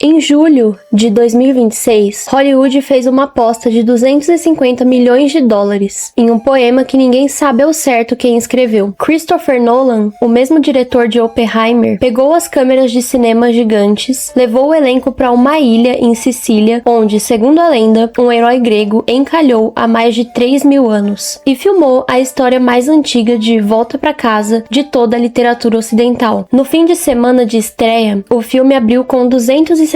Em julho de 2026, Hollywood fez uma aposta de 250 milhões de dólares em um poema que ninguém sabe ao certo quem escreveu. Christopher Nolan, o mesmo diretor de Oppenheimer, pegou as câmeras de cinema gigantes, levou o elenco para uma ilha em Sicília, onde, segundo a lenda, um herói grego encalhou há mais de 3.000 anos, e filmou a história mais antiga de Volta para Casa de toda a literatura ocidental. No fim de semana de estreia, o filme abriu com 262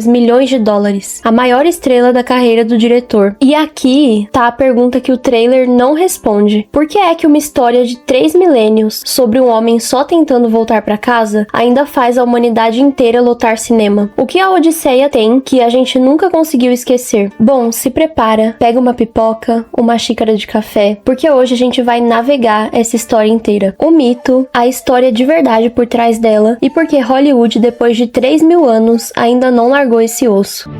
milhões de dólares, a maior estrela da carreira do diretor. E aqui tá a pergunta que o trailer não responde. Por que é que uma história de 3 milênios sobre um homem só tentando voltar pra casa ainda faz a humanidade inteira lotar cinema? O que a Odisseia tem que a gente nunca conseguiu esquecer? Bom, se prepara, pega uma pipoca, uma xícara de café, porque hoje a gente vai navegar essa história inteira. O mito, a história de verdade por trás dela e porque Hollywood, depois de 3.000 anos, ainda não largou esse osso.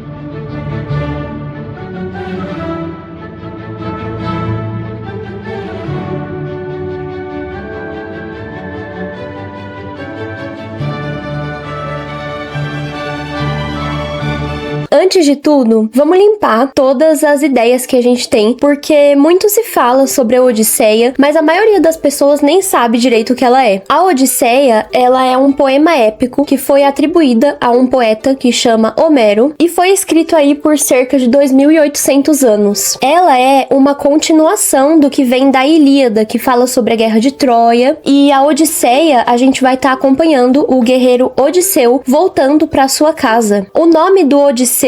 Antes de tudo, vamos limpar todas as ideias que a gente tem, porque muito se fala sobre a Odisseia, mas a maioria das pessoas nem sabe direito o que ela é. A Odisseia, ela é um poema épico que foi atribuída a um poeta que chama Homero e foi escrito aí por cerca de 2.800 anos. Ela é uma continuação do que vem da Ilíada, que fala sobre a Guerra de Troia, e a Odisseia a gente vai estar acompanhando o guerreiro Odisseu voltando para sua casa. O nome do Odisseu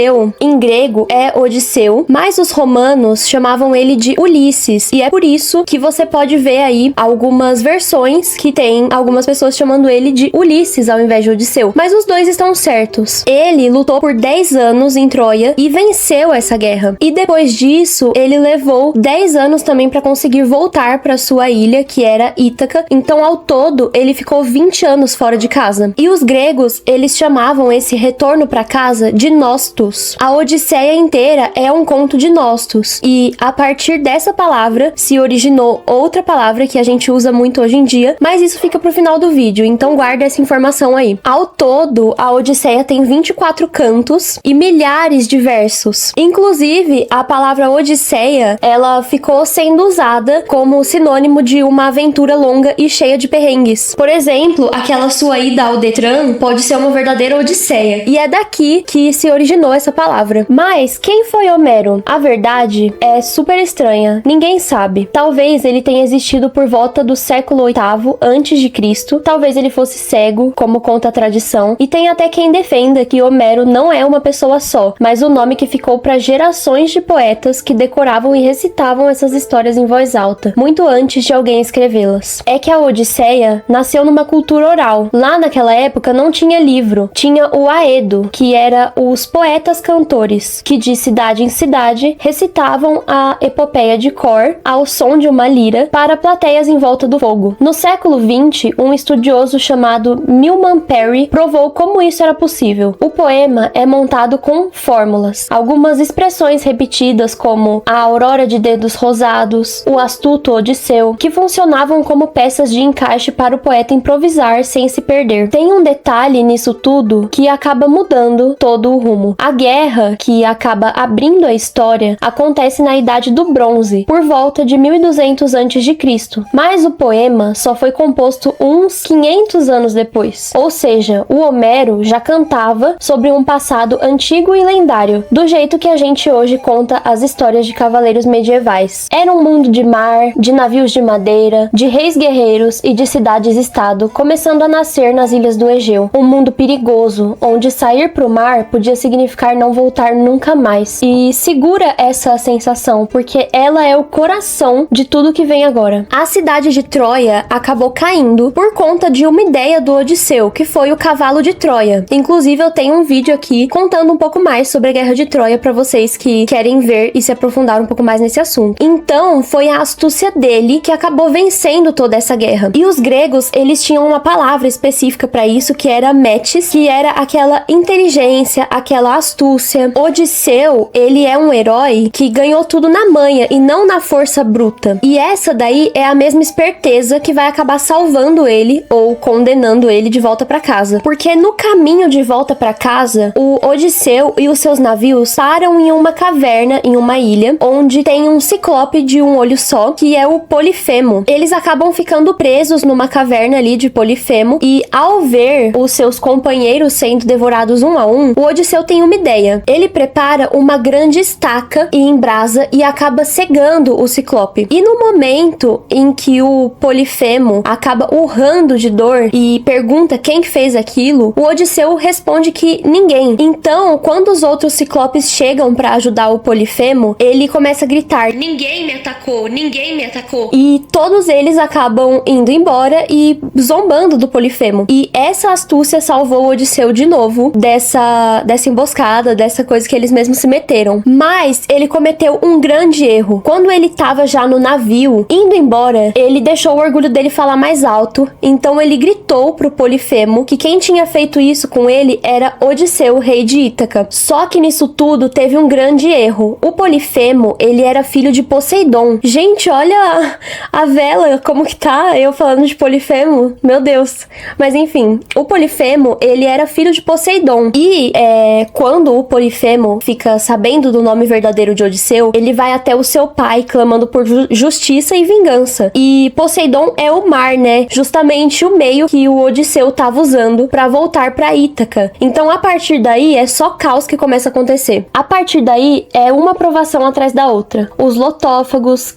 em grego é Odisseu, mas os romanos chamavam ele de Ulisses, e é por isso que você pode ver aí algumas versões que tem algumas pessoas chamando ele de Ulisses ao invés de Odisseu, mas os dois estão certos. Ele lutou por 10 anos em Troia e venceu essa guerra, e depois disso ele levou 10 anos também para conseguir voltar para sua ilha, que era Ítaca. Então ao todo ele ficou 20 anos fora de casa, e os gregos eles chamavam esse retorno para casa de Nostos. A Odisseia inteira é um conto de Nostos, e a partir dessa palavra se originou outra palavra que a gente usa muito hoje em dia, mas isso fica pro final do vídeo, então guarda essa informação aí. Ao todo, a Odisseia tem 24 cantos e milhares de versos. Inclusive, a palavra Odisseia, ela ficou sendo usada como sinônimo de uma aventura longa e cheia de perrengues. Por exemplo, aquela sua ida ao Detran pode ser uma verdadeira Odisseia, e é daqui que se originou essa palavra. Mas quem foi Homero? A verdade é super estranha, ninguém sabe. Talvez ele tenha existido por volta do século VIII antes de Cristo, talvez ele fosse cego, como conta a tradição, e tem até quem defenda que Homero não é uma pessoa só, mas o nome que ficou para gerações de poetas que decoravam e recitavam essas histórias em voz alta, muito antes de alguém escrevê-las. É que a Odisseia nasceu numa cultura oral. Lá naquela época não tinha livro, tinha o Aedo, que era os poetas cantores, que de cidade em cidade recitavam a epopeia de cor ao som de uma lira para plateias em volta do fogo. No século XX, um estudioso chamado Milman Parry provou como isso era possível. O poema é montado com fórmulas, algumas expressões repetidas como a aurora de dedos rosados, o astuto Odisseu, que funcionavam como peças de encaixe para o poeta improvisar sem se perder. Tem um detalhe nisso tudo que acaba mudando todo o rumo. A guerra, que acaba abrindo a história, acontece na Idade do Bronze, por volta de 1200 a.C., mas o poema só foi composto uns 500 anos depois. Ou seja, o Homero já cantava sobre um passado antigo e lendário, do jeito que a gente hoje conta as histórias de cavaleiros medievais. Era um mundo de mar, de navios de madeira, de reis guerreiros e de cidades-estado, começando a nascer nas ilhas do Egeu. Um mundo perigoso, onde sair pro mar podia significar não voltar nunca mais. E segura essa sensação, porque ela é o coração de tudo que vem agora. A cidade de Troia acabou caindo por conta de uma ideia do Odisseu, que foi o cavalo de Troia. Inclusive, eu tenho um vídeo aqui contando um pouco mais sobre a Guerra de Troia para vocês que querem ver e se aprofundar um pouco mais nesse assunto. Então, foi a astúcia dele que acabou vencendo toda essa guerra. E os gregos, eles tinham uma palavra específica para isso, que era metis, que era aquela inteligência, aquela astúcia. Odisseu, ele é um herói que ganhou tudo na manha e não na força bruta. E essa daí é a mesma esperteza que vai acabar salvando ele ou condenando ele de volta pra casa. Porque no caminho de volta pra casa, o Odisseu e os seus navios param em uma caverna, em uma ilha, onde tem um ciclope de um olho só, que é o Polifemo. Eles acabam ficando presos numa caverna ali de Polifemo e ao ver os seus companheiros sendo devorados um a um, o Odisseu tem uma ideia. Ele prepara uma grande estaca e embrasa e acaba cegando o ciclope. E no momento em que o Polifemo acaba urrando de dor e pergunta quem fez aquilo, o Odisseu responde que ninguém. Então, quando os outros ciclopes chegam pra ajudar o Polifemo, ele começa a gritar: ninguém me atacou, ninguém me atacou. E todos eles acabam indo embora e zombando do Polifemo. E essa astúcia salvou o Odisseu de novo dessa emboscada, dessa coisa que eles mesmos se meteram. Mas ele cometeu um grande erro. Quando ele tava já no navio, indo embora, ele deixou o orgulho dele falar mais alto. Então ele gritou pro Polifemo que quem tinha feito isso com ele era Odisseu, rei de Ítaca. Só que nisso tudo teve um grande erro. O Polifemo, ele era filho de Poseidon. Gente, olha a vela, como que tá? Eu falando de Polifemo, meu Deus. Mas enfim, o Polifemo, ele era filho de Poseidon. E quando o Polifemo fica sabendo do nome verdadeiro de Odisseu, ele vai até o seu pai clamando por justiça e vingança. E Poseidon é o mar, né? Justamente o meio que o Odisseu tava usando pra voltar pra Ítaca. Então a partir daí é só caos que começa a acontecer. A partir daí é uma provação atrás da outra. Os lotófagos,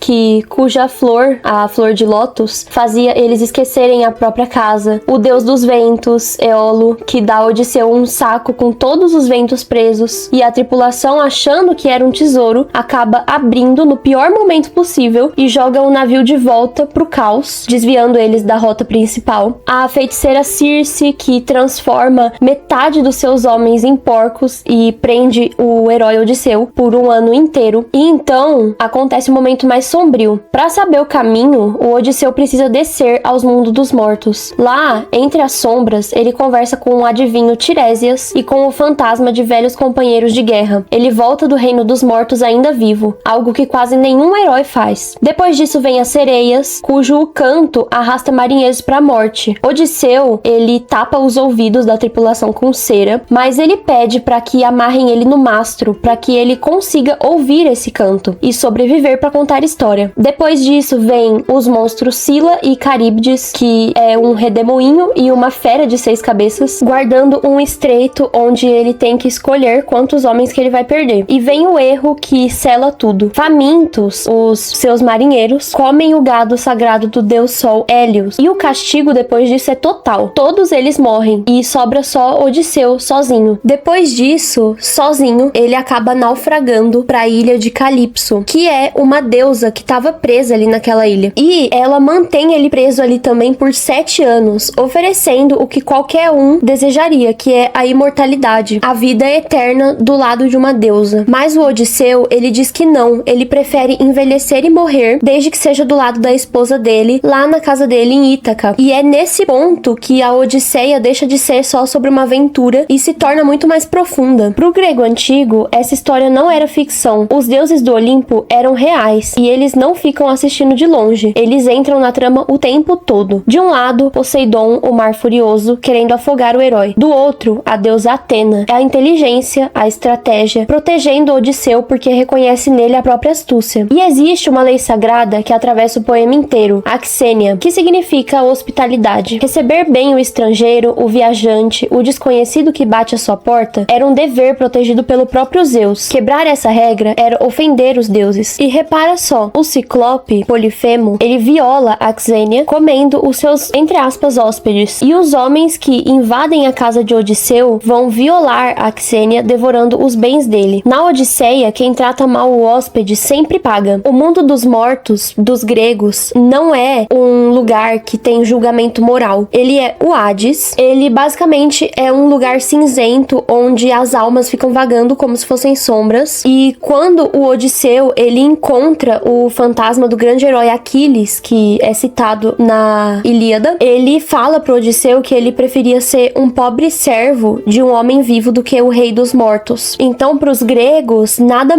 cuja flor, a flor de lótus, fazia eles esquecerem a própria casa. O deus dos ventos, Éolo, que dá a Odisseu um saco com todos os ventos presos. E a tripulação, achando que era um tesouro, acaba abrindo no pior momento possível e joga o navio de volta pro caos, desviando eles da rota principal. A feiticeira Circe, que transforma metade dos seus homens em porcos e prende o herói Odisseu por um ano inteiro. E então acontece um momento mais sombrio. Para saber o caminho, o Odisseu precisa descer aos mundos dos mortos. Lá, entre as sombras, ele conversa com o adivinho Tiresias e com o fantasma de velhos companheiros de guerra. Ele volta do reino dos mortos ainda vivo, algo que quase nenhum herói faz. Depois disso vem as sereias, cujo canto arrasta marinheiros para a morte. Odisseu, ele tapa os ouvidos da tripulação com cera, mas ele pede para que amarrem ele no mastro, para que ele consiga ouvir esse canto e sobreviver para contar a história. Depois disso vem os monstros Scylla e Caríbdes, que é um redemoinho e uma fera de 6 cabeças, guardando um estreito onde ele tem que escolher quantos homens que ele vai perder. E vem o erro que sela tudo. Famintos, os seus marinheiros comem o gado sagrado do deus Sol, Hélios, e o castigo depois disso é total. Todos eles morrem e sobra só Odisseu sozinho. Depois disso, sozinho, ele acaba naufragando para a ilha de Calipso, que é uma deusa que estava presa ali naquela ilha. E ela mantém ele preso ali também por 7 anos, oferecendo o que qualquer um desejaria, que é a imortalidade, a vida eterna do lado de uma deusa. Mas o Odisseu, ele diz que não, ele prefere envelhecer e morrer, desde que seja do lado da esposa dele, lá na casa dele em Ítaca. E é nesse ponto que a Odisseia deixa de ser só sobre uma aventura e se torna muito mais profunda. Pro grego antigo, essa história não era ficção. Os deuses do Olimpo eram reais e eles não ficam assistindo de longe. Eles entram na trama o tempo todo. De um lado, Poseidon, o mar furioso, querendo afogar o herói. Do outro, a deusa Atena, a inteligência, a estratégia, protegendo Odisseu porque reconhece nele a própria astúcia. E existe uma lei sagrada que atravessa o poema inteiro, a Xênia, que significa hospitalidade. Receber bem o estrangeiro, o viajante, o desconhecido que bate à sua porta, era um dever protegido pelo próprio Zeus. Quebrar essa regra era ofender os deuses. E repara só, o ciclope, Polifemo, ele viola a Xênia, comendo os seus, entre aspas, hóspedes. E os homens que invadem a casa de Odisseu vão violar a Xênia, devorando os bens dele. Na Odisseia, quem trata mal o hóspede sempre paga. O mundo dos mortos, dos gregos, não é um lugar que tem julgamento moral. Ele é o Hades. Ele basicamente é um lugar cinzento onde as almas ficam vagando como se fossem sombras. E quando o Odisseu, ele encontra o fantasma do grande herói Aquiles, que é citado na Ilíada, ele fala pro Odisseu que ele preferia ser um pobre servo de um homem vivo do que o rei dos mortos. Então, para os gregos, nada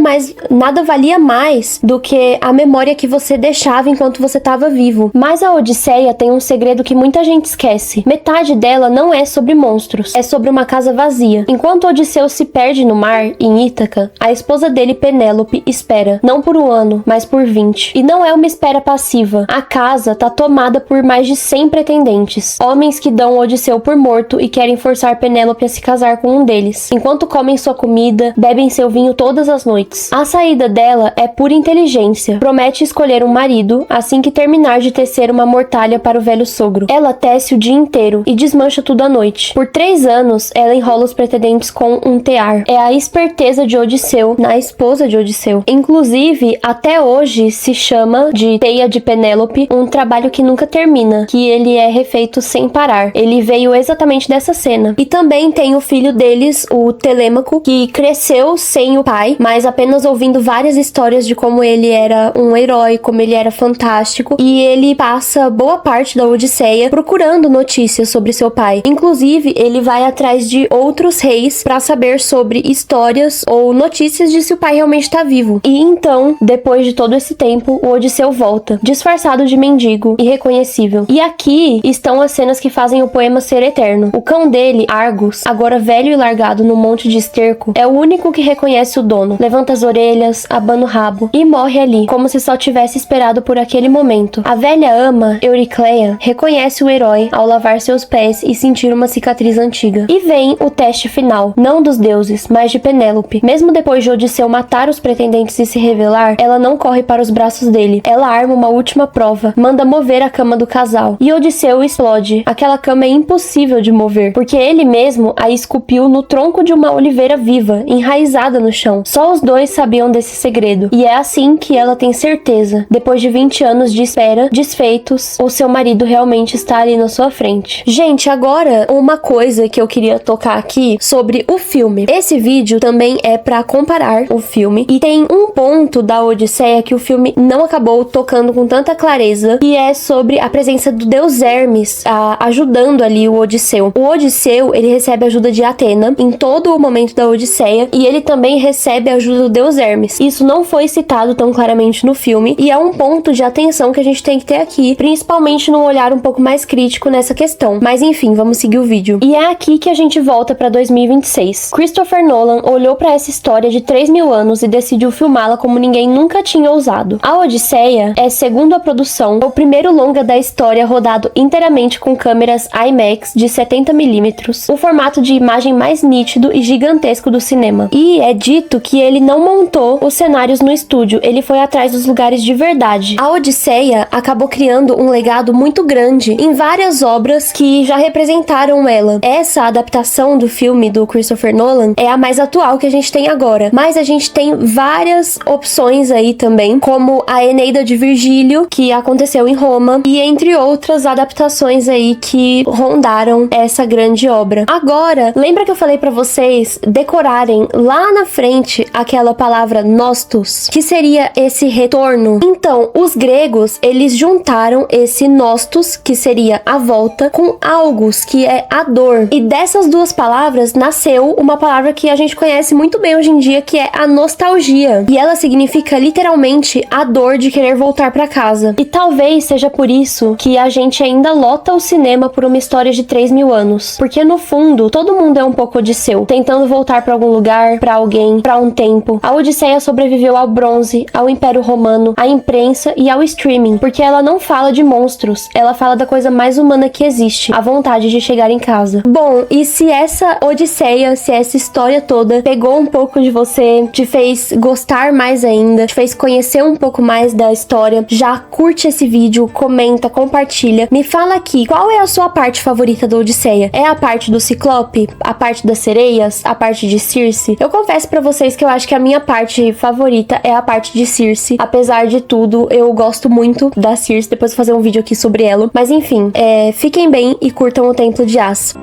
valia mais do que a memória que você deixava enquanto você estava vivo. Mas a Odisseia tem um segredo que muita gente esquece. Metade dela não é sobre monstros, é sobre uma casa vazia. Enquanto Odisseu se perde no mar, em Ítaca, a esposa dele, Penélope, espera, não por 1 ano, mas por 20. E não é uma espera passiva. A casa tá tomada por mais de 100 pretendentes, homens que dão Odisseu por morto e querem forçar Penélope a se casar com um deles, enquanto comem sua comida, bebem seu vinho todas as noites. A saída dela é pura inteligência. Promete escolher um marido assim que terminar de tecer uma mortalha para o velho sogro. Ela tece o dia inteiro e desmancha tudo à noite. Por 3 anos, ela enrola os pretendentes com um tear. É a esperteza de Odisseu na esposa de Odisseu. Inclusive, até hoje se chama de teia de Penélope, um trabalho que nunca termina, que ele é refeito sem parar. Ele veio exatamente dessa cena. E também tem o filho deles, o Telêmaco, que cresceu sem o pai, mas apenas ouvindo várias histórias de como ele era um herói, como ele era fantástico, e ele passa boa parte da Odisseia procurando notícias sobre seu pai. Inclusive, ele vai atrás de outros reis para saber sobre histórias ou notícias de se o pai realmente está vivo. E então, depois de todo esse tempo, o Odisseu volta, disfarçado de mendigo, irreconhecível. E aqui estão as cenas que fazem o poema ser eterno. O cão dele, Argus, agora velho e largado no monte de esterco, é o único que reconhece o dono. Levanta as orelhas, abana o rabo e morre ali, como se só tivesse esperado por aquele momento. A velha ama, Euricleia, reconhece o herói ao lavar seus pés e sentir uma cicatriz antiga. E vem o teste final, não dos deuses, mas de Penélope. Mesmo depois de Odisseu matar os pretendentes e se revelar, ela não corre para os braços dele. Ela arma uma última prova, manda mover a cama do casal. E Odisseu explode. Aquela cama é impossível de mover, porque ele mesmo a esculpiu no tronco de uma oliveira viva, enraizada no chão. Só os dois sabiam desse segredo. E é assim que ela tem certeza, depois de 20 anos de espera, desfeitos, o seu marido realmente está ali na sua frente. Gente, agora uma coisa que eu queria tocar aqui sobre o filme. Esse vídeo também é pra comparar o filme, e tem um ponto da Odisseia que o filme não acabou tocando com tanta clareza, que é sobre a presença do deus Hermes ajudando ali o Odisseu. O Odisseu, ele recebe a ajuda de Atena em todo o momento da Odisseia, e ele também recebe a ajuda do deus Hermes. Isso não foi citado tão claramente no filme, e é um ponto de atenção que a gente tem que ter aqui, principalmente num olhar um pouco mais crítico nessa questão. Mas enfim, vamos seguir o vídeo. E é aqui que a gente volta pra 2026. Christopher Nolan olhou pra essa história de 3.000 anos e decidiu filmá-la como ninguém nunca tinha ousado. A Odisseia é, segundo a produção, o primeiro longa da história rodado inteiramente com câmeras IMAX de 70mm, o formato de imagem mais nítido e gigantesco do cinema. E é dito que ele não montou os cenários no estúdio, ele foi atrás dos lugares de verdade. A Odisseia acabou criando um legado muito grande em várias obras que já representaram ela. Essa adaptação do filme do Christopher Nolan é a mais atual que a gente tem agora, mas a gente tem várias opções aí também, como a Eneida de Virgílio, que aconteceu em Roma, e entre outras adaptações aí que rondaram essa grande obra. Agora, lembra que eu falei pra vocês decorarem lá na frente aquela palavra nostos, que seria esse retorno? Então, os gregos, eles juntaram esse nostos, que seria a volta, com algos, que é a dor. E dessas duas palavras nasceu uma palavra que a gente conhece muito bem hoje em dia, que é a nostalgia. E ela significa literalmente a dor de querer voltar pra casa. E talvez seja por isso que a gente ainda lota o cinema por uma história de 3.000 anos. Porque no fundo, todo mundo é um pouco Odisseu, tentando voltar pra algum lugar, pra alguém, pra um tempo. A Odisseia sobreviveu ao bronze, ao Império Romano, à imprensa e ao streaming, porque ela não fala de monstros, ela fala da coisa mais humana que existe, a vontade de chegar em casa. Bom, e se essa Odisseia, se essa história toda pegou um pouco de você, te fez gostar mais ainda, te fez conhecer um pouco mais da história, já curte esse vídeo, comenta, compartilha, me fala aqui, qual é a sua parte favorita da Odisseia? É a parte do Ciclope? A parte das sereias? A parte de Circe? Eu confesso pra vocês que eu acho que a minha parte favorita é a parte de Circe. Apesar de tudo, eu gosto muito da Circe, depois vou fazer um vídeo aqui sobre ela. Mas enfim, fiquem bem e curtam o Templo de As.